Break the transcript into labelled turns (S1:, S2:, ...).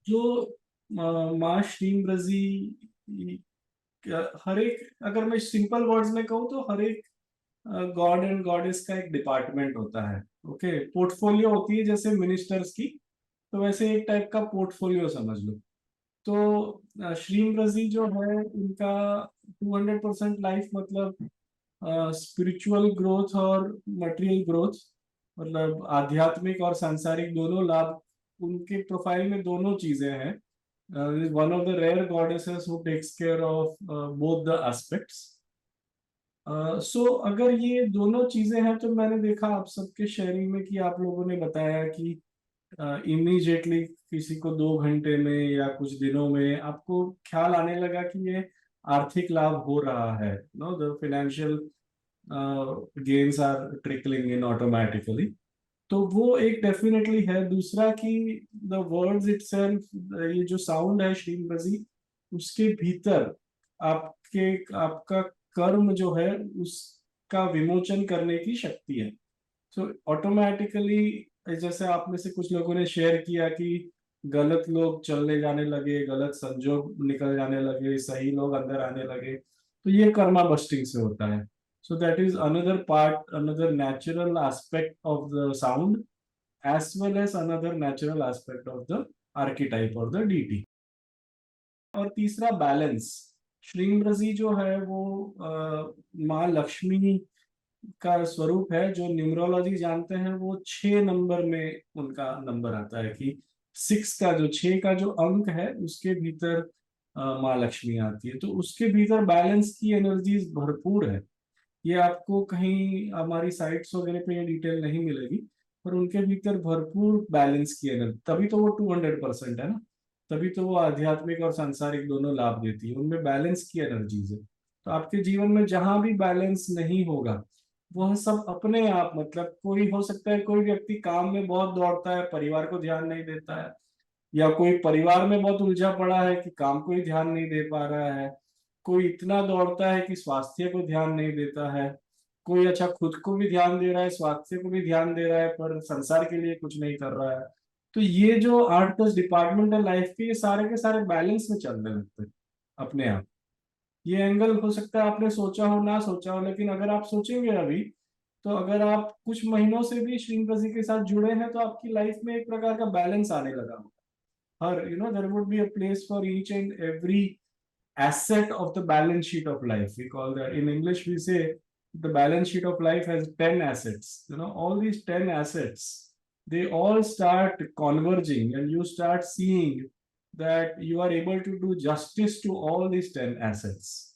S1: जो माँ श्रीम रजी, हर एक, अगर मैं सिंपल वर्ड्स में कहूँ तो हर एक गॉड एंड गॉडेस का एक डिपार्टमेंट होता है। ओके, पोर्टफोलियो होती है जैसे मिनिस्टर्स की, तो वैसे एक टाइप का पोर्टफोलियो समझ लो। तो श्रीम रजी जो है उनका 200% लाइफ मतलब स्पिरिचुअल ग्रोथ और मटेरियल ग्रोथ, मतलब आध्यात्मिक और सांसारिक दोनों लाभ उनके प्रोफाइल में, दोनों चीजें हैं। One of the rare goddesses who takes care of both the aspects. So अगर ये दोनों चीजें हैं तो मैंने देखा आप सबके शेयरिंग में कि आप लोगों ने बताया कि इमीडिएटली किसी को 2 घंटे में या कुछ दिनों में आपको ख्याल आने लगा कि ये आर्थिक लाभ हो रहा है, no the financial gains are trickling in automatically. तो वो एक डेफिनेटली है। दूसरा कि द वर्ड्स इटसेल्फ, ये जो साउंड है श्रीम रजी, उसके भीतर आपके आपका कर्म जो है उसका विमोचन करने की शक्ति है। तो ऑटोमेटिकली, जैसे आप में से कुछ लोगों ने शेयर किया कि गलत लोग चलने जाने लगे, गलत संजोग निकल जाने लगे, सही लोग अंदर आने लगे, तो ये कर्मा बस्टिंग से होता है। So that is another part, another natural aspect of the sound, as well as another natural aspect of the archetype or the deity। और तीसरा बैलेंस। श्रीमरजी जो है वो माँ लक्ष्मी का स्वरूप है। जो न्यूमरोलॉजी जानते हैं वो 6 नंबर में उनका नंबर आता है कि 6 का जो 6 का जो अंक है उसके भीतर माँ लक्ष्मी आती है। तो उसके भीतर बैलेंस की एनर्जीज भरपूर है। ये आपको कहीं हमारी साइट्स वगैरह पे ये डिटेल नहीं मिलेगी, पर उनके भीतर भरपूर बैलेंस की एनर्जी, तभी तो वो 200% है ना। तभी तो वो आध्यात्मिक और सांसारिक दोनों लाभ देती है, उनमें बैलेंस की एनर्जीज है। तो आपके जीवन में जहां भी बैलेंस नहीं होगा, वह सब अपने आप, मतलब कोई हो सकता है कोई व्यक्ति काम में बहुत दौड़ता है, परिवार को ध्यान नहीं देता है, या कोई परिवार में बहुत उलझा पड़ा है कि काम को ही ध्यान नहीं दे पा रहा है, कोई इतना दौड़ता है कि स्वास्थ्य को ध्यान नहीं देता है, कोई अच्छा खुद को भी ध्यान दे रहा है, स्वास्थ्य को भी ध्यान दे रहा है, पर संसार के लिए कुछ नहीं कर रहा है। तो ये जो 8-10 डिपार्टमेंट है लाइफ के, ये सारे के सारे बैलेंस में चलने लगते हैं अपने आप। ये एंगल हो सकता है आपने सोचा हो ना सोचा हो, लेकिन अगर आप सोचेंगे अभी, तो अगर आप कुछ महीनों से भी श्रीनिवास के साथ जुड़े हैं तो आपकी लाइफ में एक प्रकार का बैलेंस आने लगा हो। हर, there would be a place for each and every asset of the balance sheet of life. We call that, in English we say the balance sheet of life has 10 assets. All these 10 assets, they all start converging and you start seeing that you are able to do justice to all these 10 assets.